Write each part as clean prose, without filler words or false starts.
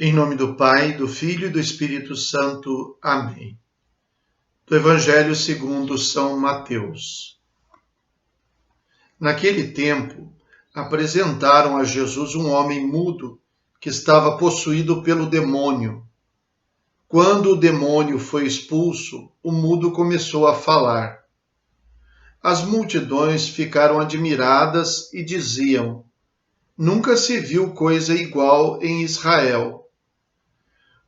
Em nome do Pai, do Filho e do Espírito Santo. Amém. Do Evangelho segundo São Mateus. Naquele tempo, apresentaram a Jesus um homem mudo que estava possuído pelo demônio. Quando o demônio foi expulso, o mudo começou a falar. As multidões ficaram admiradas e diziam: Nunca se viu coisa igual em Israel.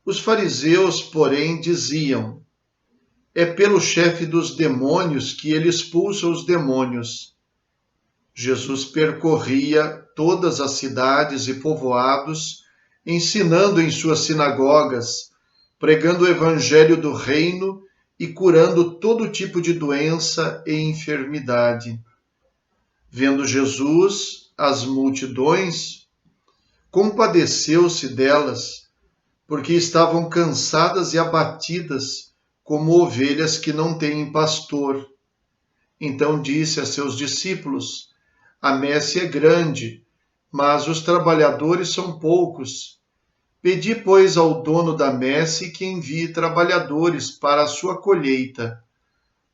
Os fariseus, porém, diziam: É pelo chefe dos demônios que ele expulsa os demônios. Jesus percorria todas as cidades e povoados, ensinando em suas sinagogas, pregando o evangelho do reino e curando todo tipo de doença e enfermidade. Vendo Jesus as multidões, compadeceu-se delas, porque estavam cansadas e abatidas, como ovelhas que não têm pastor. Então disse a seus discípulos: A messe é grande, mas os trabalhadores são poucos. Pedi, pois, ao dono da messe que envie trabalhadores para a sua colheita.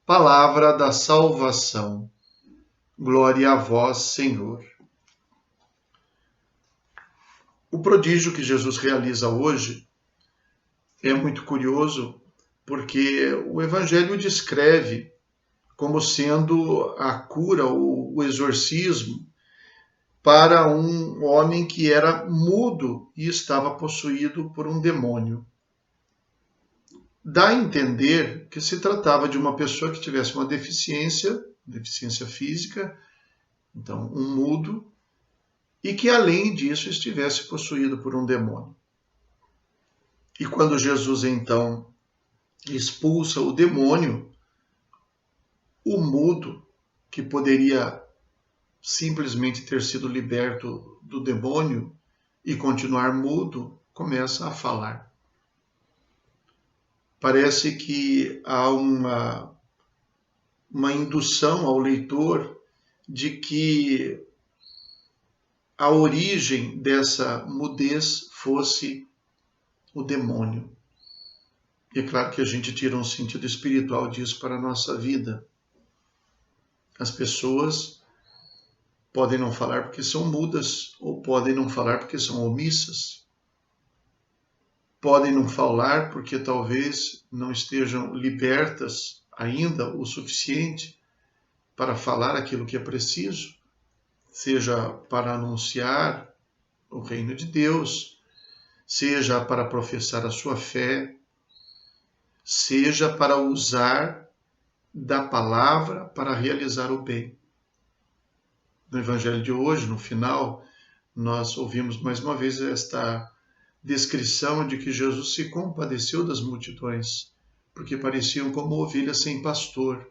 Palavra da salvação. Glória a vós, Senhor. O prodígio que Jesus realiza hoje é muito curioso, porque o Evangelho descreve como sendo a cura, o exorcismo, para um homem que era mudo e estava possuído por um demônio. Dá a entender que se tratava de uma pessoa que tivesse uma deficiência física, então um mudo, e que além disso estivesse possuído por um demônio. E quando Jesus então expulsa o demônio, o mudo, que poderia simplesmente ter sido liberto do demônio e continuar mudo, começa a falar. Parece que há uma indução ao leitor de que a origem dessa mudez fosse o demônio. E é claro que a gente tira um sentido espiritual disso para a nossa vida. As pessoas podem não falar porque são mudas, ou podem não falar porque são omissas. Podem não falar porque talvez não estejam libertas ainda o suficiente para falar aquilo que é preciso, seja para anunciar o reino de Deus, seja para professar a sua fé, seja para usar da palavra para realizar o bem. No Evangelho de hoje, no final, nós ouvimos mais uma vez esta descrição de que Jesus se compadeceu das multidões, porque pareciam como ovelhas sem pastor.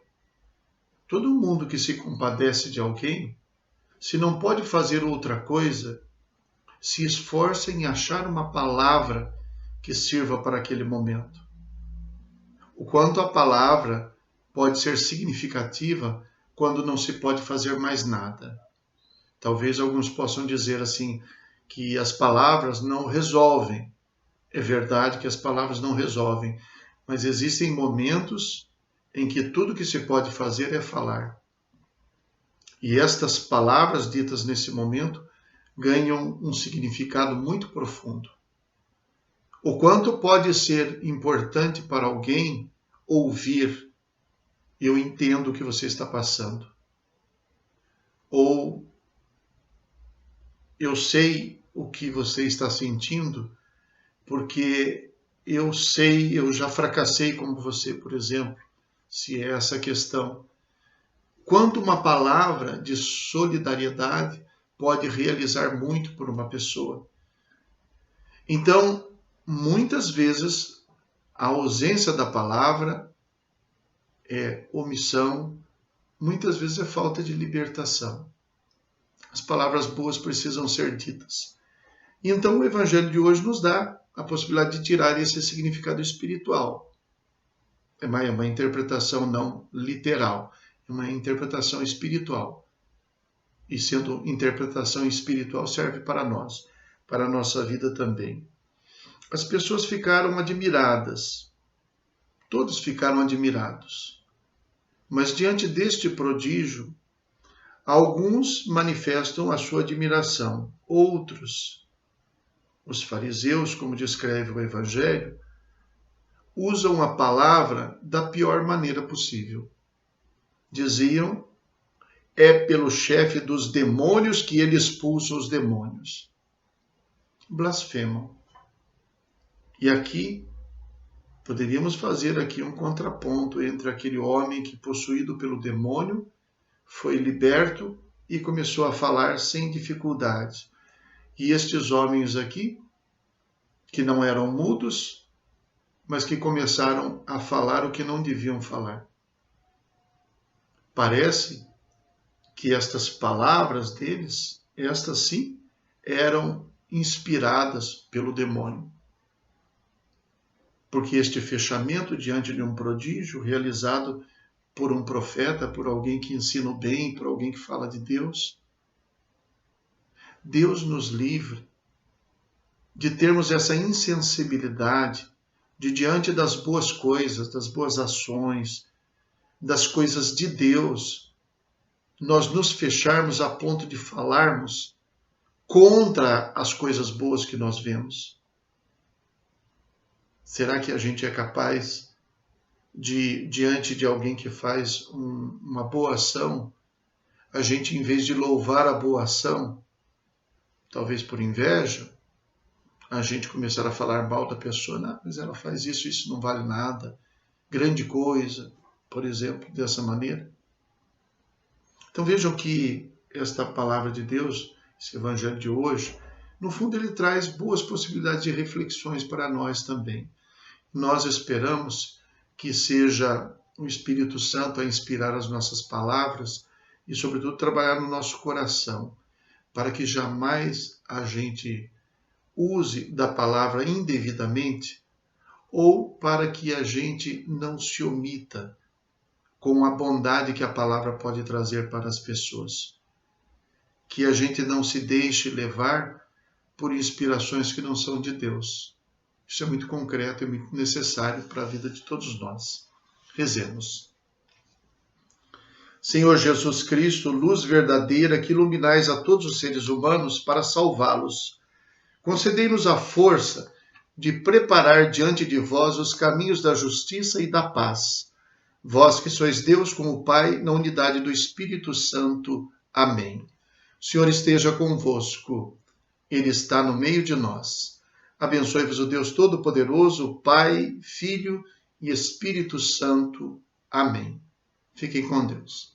Todo mundo que se compadece de alguém, se não pode fazer outra coisa, se esforça em achar uma palavra que sirva para aquele momento. O quanto a palavra pode ser significativa quando não se pode fazer mais nada. Talvez alguns possam dizer assim, que as palavras não resolvem. É verdade que as palavras não resolvem, mas existem momentos em que tudo que se pode fazer é falar. E estas palavras ditas nesse momento ganham um significado muito profundo. O quanto pode ser importante para alguém ouvir: eu entendo o que você está passando. Ou eu sei o que você está sentindo, porque eu sei, eu já fracassei como você, por exemplo, se é essa a questão. Quanto uma palavra de solidariedade pode realizar muito por uma pessoa. Então, muitas vezes, a ausência da palavra é omissão, muitas vezes é falta de libertação. As palavras boas precisam ser ditas. E então o Evangelho de hoje nos dá a possibilidade de tirar esse significado espiritual. É uma interpretação não literal, é uma interpretação espiritual. E sendo interpretação espiritual, serve para nós, para a nossa vida também. as pessoas ficaram admiradas. Todos ficaram admirados. Mas diante deste prodígio, alguns manifestam a sua admiração, outros, os fariseus, como descreve o Evangelho, usam a palavra da pior maneira possível. Diziam, é pelo chefe dos demônios que ele expulsa os demônios. Blasfemam. E aqui, poderíamos fazer aqui um contraponto entre aquele homem que, possuído pelo demônio, foi liberto e começou a falar sem dificuldade. E estes homens aqui, que não eram mudos, mas que começaram a falar o que não deviam falar. Parece que estas palavras deles, estas sim, eram inspiradas pelo demônio. Porque este fechamento diante de um prodígio realizado por um profeta, por alguém que ensina o bem, por alguém que fala de Deus, Deus nos livre de termos essa insensibilidade de, diante das boas coisas, das boas ações, das coisas de Deus, nós nos fecharmos a ponto de falarmos contra as coisas boas que nós vemos. Será que a gente é capaz de, diante de alguém que faz uma boa ação, a gente, em vez de louvar a boa ação, talvez por inveja, a gente começar a falar mal da pessoa, não, mas ela faz isso, isso não vale nada, grande coisa, por exemplo, dessa maneira. Então vejam que esta palavra de Deus, esse evangelho de hoje, no fundo ele traz boas possibilidades de reflexões para nós também. Nós esperamos que seja o Espírito Santo a inspirar as nossas palavras e, sobretudo, trabalhar no nosso coração, para que jamais a gente use da palavra indevidamente ou para que a gente não se omita com a bondade que a palavra pode trazer para as pessoas. Que a gente não se deixe levar por inspirações que não são de Deus. Isso é muito concreto e muito necessário para a vida de todos nós. Rezemos. Senhor Jesus Cristo, luz verdadeira que iluminais a todos os seres humanos para salvá-los, concedei-nos a força de preparar diante de vós os caminhos da justiça e da paz. Vós que sois Deus como Pai, na unidade do Espírito Santo. Amém. O Senhor esteja convosco. Ele está no meio de nós. Abençoe-vos o Deus Todo-Poderoso, Pai, Filho e Espírito Santo. Amém. Fiquem com Deus.